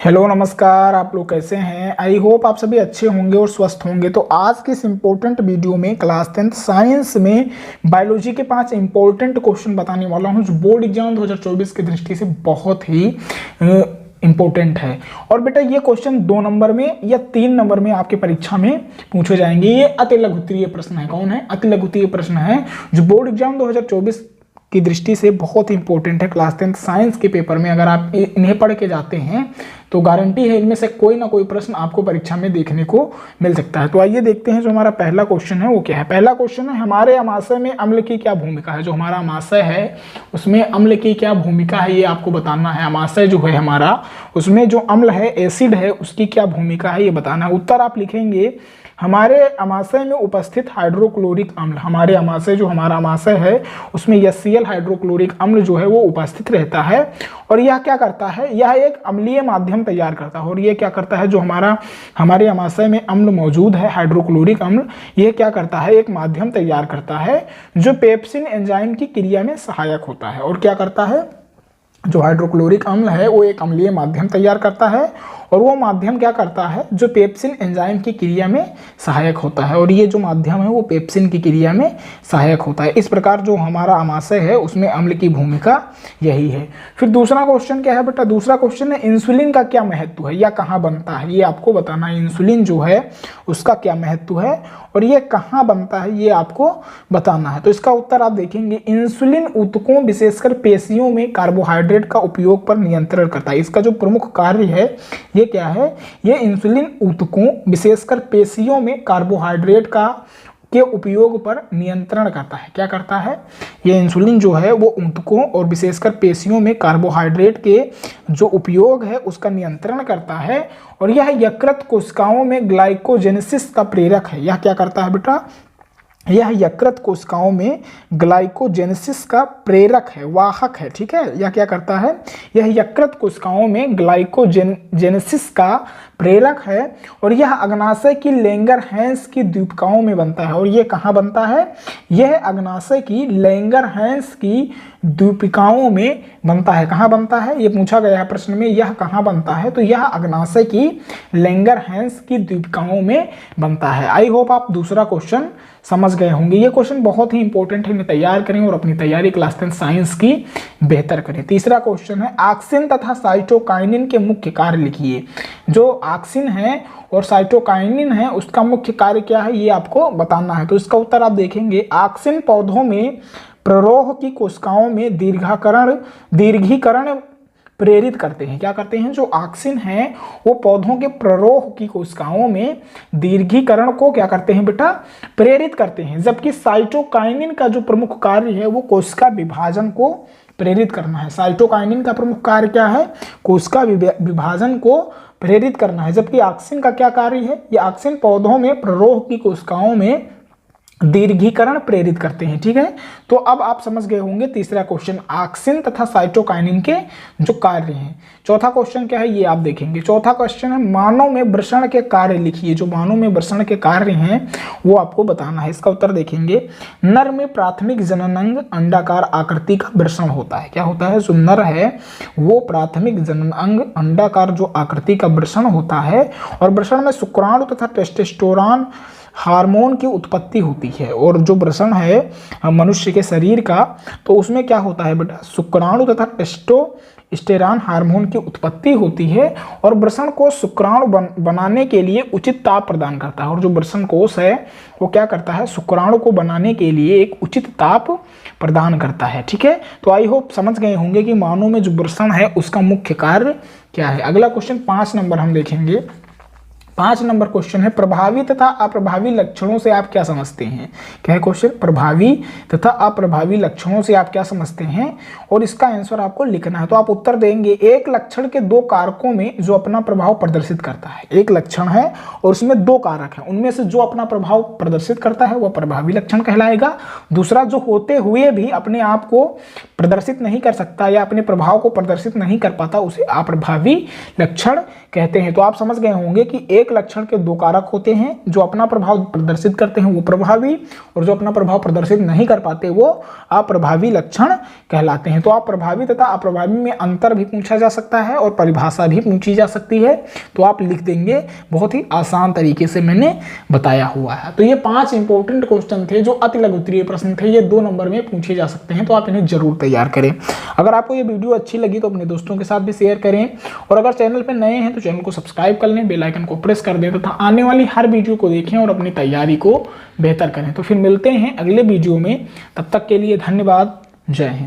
Hello नमस्कार। आप लोग कैसे हैं? आई होप आप सभी अच्छे होंगे और स्वस्थ होंगे। तो आज के इस इम्पोर्टेंट वीडियो में क्लास 10th साइंस में बायोलॉजी के 5 इंपॉर्टेंट क्वेश्चन बताने वाला हूं जो बोर्ड एग्जाम 2024 की दृष्टि से बहुत ही इंपॉर्टेंट है। और बेटा ये क्वेश्चन 2 नंबर में या 3 नंबर में आपके परीक्षा में पूछे जाएंगे। ये अति लघुत्तरीय प्रश्न है। कौन है? अति लघुत्तरीय प्रश्न है जो बोर्ड एग्जाम 2024 की दृष्टि से बहुत इंपॉर्टेंट है। क्लास 10th साइंस के पेपर में अगर आप इन्हें पढ़ के जाते हैं तो गारंटी है इनमें से कोई ना कोई प्रश्न आपको परीक्षा में देखने को मिल सकता है। तो आइए देखते हैं जो हमारा पहला क्वेश्चन है वो क्या है। पहला क्वेश्चन है, हमारे अमाशय में अम्ल की क्या भूमिका है। जो हमारा अमाशय है उसमें अम्ल की क्या भूमिका है ये आपको बताना है। अमाशय जो है हमारा, उसमें जो अम्ल है, एसिड है, उसकी क्या भूमिका है ये बताना है। उत्तर आप लिखेंगे हमारे अमाशय में उपस्थित हाइड्रोक्लोरिक अम्ल। हमारे अमाशय, जो हमारा अमाशय है उसमें HCl हाइड्रोक्लोरिक अम्ल जो है वो उपस्थित रहता है। और यह क्या करता है? यह एक अम्लीय माध्यम तैयार करता है। और ये क्या करता है? जो हमारे अमाशय में अम्ल मौजूद है, हाइड्रोक्लोरिक अम्ल, ये क्या करता है? एक माध्यम तैयार करता है जो पेप्सिन एंजाइम की क्रिया में सहायक होता है। और क्या करता है? जो हाइड्रोक्लोरिक अम्ल है वो एक अम्लीय माध्यम तैयार करता है और वो माध्यम क्या करता है? जो पेप्सिन एंजाइम की क्रिया में सहायक होता है। और ये जो माध्यम है वो पेप्सिन की क्रिया में सहायक होता है। इस प्रकार जो हमारा अमाशय है उसमें अम्ल की भूमिका यही है। फिर दूसरा क्वेश्चन क्या है बेटा? दूसरा क्वेश्चन है इंसुलिन का क्या महत्व है या कहाँ बनता है, ये आपको बताना है। इंसुलिन जो है उसका क्या महत्व है और ये कहाँ बनता है ये आपको बताना है। तो इसका उत्तर आप देखेंगे, इंसुलिन ऊतकों विशेषकर पेशियों में कार्बोहाइड्रेट का उपयोग पर नियंत्रण करता है। इसका जो प्रमुख कार्य है ये क्या है? ये इंसुलिन ऊतकों विशेषकर पेशियों में कार्बोहाइड्रेट के उपयोग पर नियंत्रण करता है। क्या करता है? ये इंसुलिन जो है वो ऊतकों और विशेषकर पेशियों में कार्बोहाइड्रेट के जो उपयोग है उसका नियंत्रण करता है। और यह यकृत कोशिकाओं में ग्लाइकोजेनेसिस का प्रेरक है। यह क्या करता है बेटा? यह यकृत कोशिकाओं में ग्लाइकोजेनेसिस का प्रेरक है, वाहक है। ठीक है, यह क्या करता है? यह यकृत कोशिकाओं में ग्लाइकोजेनेसिस का प्रेरक है। और यह अग्नाशय की लैंगरहैंस की द्वीपिकाओं में बनता है। और यह कहाँ बनता है? यह अग्नाशय की लैंगरहैंस की द्वीपिकाओं में बनता है। कहाँ बनता है? ये पूछा गया है प्रश्न में, यह कहाँ बनता है? तो यह अग्नाशय की लैंगरहैंस की द्वीपिकाओं में बनता है। आई होप आप दूसरा क्वेश्चन समझ गए होंगे। ये क्वेश्चन बहुत ही इंपॉर्टेंट है, इन्हें तैयार करें और अपनी तैयारी क्लास 10 साइंस की बेहतर करें। तीसरा क्वेश्चन है, ऑक्सिन तथा साइटोकाइनिन के मुख्य कार्य लिखिए। जो ऑक्सिन है और साइटोकाइनिन है उसका मुख्य कार्य क्या है ये आपको बताना है। तो इसका उत्तर आप देखेंगे, ऑक्सिन पौधों में प्ररोह की कोशिकाओं में दीर्घीकरण प्रेरित करते हैं। क्या करते हैं? जो ऑक्सिन है वो पौधों के प्ररोह की कोशिकाओं में दीर्घीकरण को क्या करते हैं बेटा? प्रेरित करते हैं। जबकि साइटोकाइनिन का जो प्रमुख कार्य है वो कोशिका विभाजन को प्रेरित करना है। साइटोकाइनिन का प्रमुख कार्य क्या है? कोशिका विभाजन को प्रेरित करना है। जबकि ऑक्सिन का क्या कार्य है? ये ऑक्सिन पौधों में प्ररोह की कोशिकाओं में दीर्घीकरण प्रेरित करते हैं। ठीक है, तो अब आप समझ गए होंगे तीसरा क्वेश्चन, ऑक्सिन तथा साइटोकाइनिन के जो कार्य हैं। चौथा क्वेश्चन क्या है ये आप देखेंगे। चौथा क्वेश्चन है, मानव में वृषण के कार्य लिखिए। जो मानव में वृषण के कार्य हैं वो आपको बताना है। इसका उत्तर देखेंगे, नर में प्राथमिक जननांग अंडाकार आकृति का वृषण होता है। क्या होता है? जो नर है वो प्राथमिक जननांग अंडाकार जो आकृति का वृषण होता है। और वृषण में शुक्राणु तथा टेस्टोस्टेरोन हार्मोन की उत्पत्ति होती है। और जो वृषण है मनुष्य के शरीर का, तो उसमें क्या होता है बेटा? शुक्राणु तथा टेस्टोस्टेरोन हार्मोन की उत्पत्ति होती है। और वृषण कोश शुक्राणु बनाने के लिए उचित ताप प्रदान करता है। और जो वृषण कोश है वो क्या करता है? शुक्राणु को बनाने के लिए एक उचित ताप प्रदान करता है। ठीक है, तो आई होप समझ गए होंगे कि मानव में जो वृषण है उसका मुख्य कार्य क्या है। अगला क्वेश्चन 5 नंबर हम देखेंगे। 5 नंबर क्वेश्चन है, प्रभावी तथा अप्रभावी लक्षणों से आप क्या समझते हैं। क्या है क्वेश्चन? प्रभावी तथा अप्रभावी लक्षणों से आप क्या समझते हैं और इसका आंसर आपको लिखना है। तो आप उत्तर देंगे, एक लक्षण के 2 कारकों में जो अपना प्रभाव प्रदर्शित करता है। एक लक्षण है और उसमें 2 कारक हैं, उनमें से जो अपना प्रभाव प्रदर्शित करता है वह प्रभावी लक्षण कहलाएगा। दूसरा, जो होते हुए भी अपने आप को प्रदर्शित नहीं कर सकता या अपने प्रभाव को प्रदर्शित नहीं कर पाता, उसे अप्रभावी लक्षण कहते हैं। तो आप समझ गए होंगे कि एक लक्षण के दो कारक होते हैं, जो अपना प्रभाव प्रदर्शित करते हैं वो प्रभावी, और जो अपना प्रभाव प्रदर्शित नहीं कर पाते वो अप्रभावी लक्षण कहलाते हैं। तो आप प्रभावी तथा अप्रभावी में अंतर भी पूछा जा सकता है और परिभाषा भी पूछी जा सकती है, तो आप लिख देंगे, बहुत ही आसान तरीके से मैंने बताया हुआ है। तो ये 5 इंपॉर्टेंट क्वेश्चन थे जो अति लघु उत्तरीय प्रश्न थे, ये 2 नंबर में पूछे जा सकते हैं, तो आप इन्हें जरूर तैयार करें। अगर आपको ये वीडियो अच्छी लगी तो अपने दोस्तों के साथ भी शेयर करें, और अगर चैनल पर नए हैं तो चैनल को सब्सक्राइब कर लें, बेल आइकन को प्रेस कर दें तथा आने वाली हर वीडियो को देखें और अपनी तैयारी को बेहतर करें। तो फिर मिलते हैं अगले वीडियो में, तब तक के लिए धन्यवाद। जय हिंद।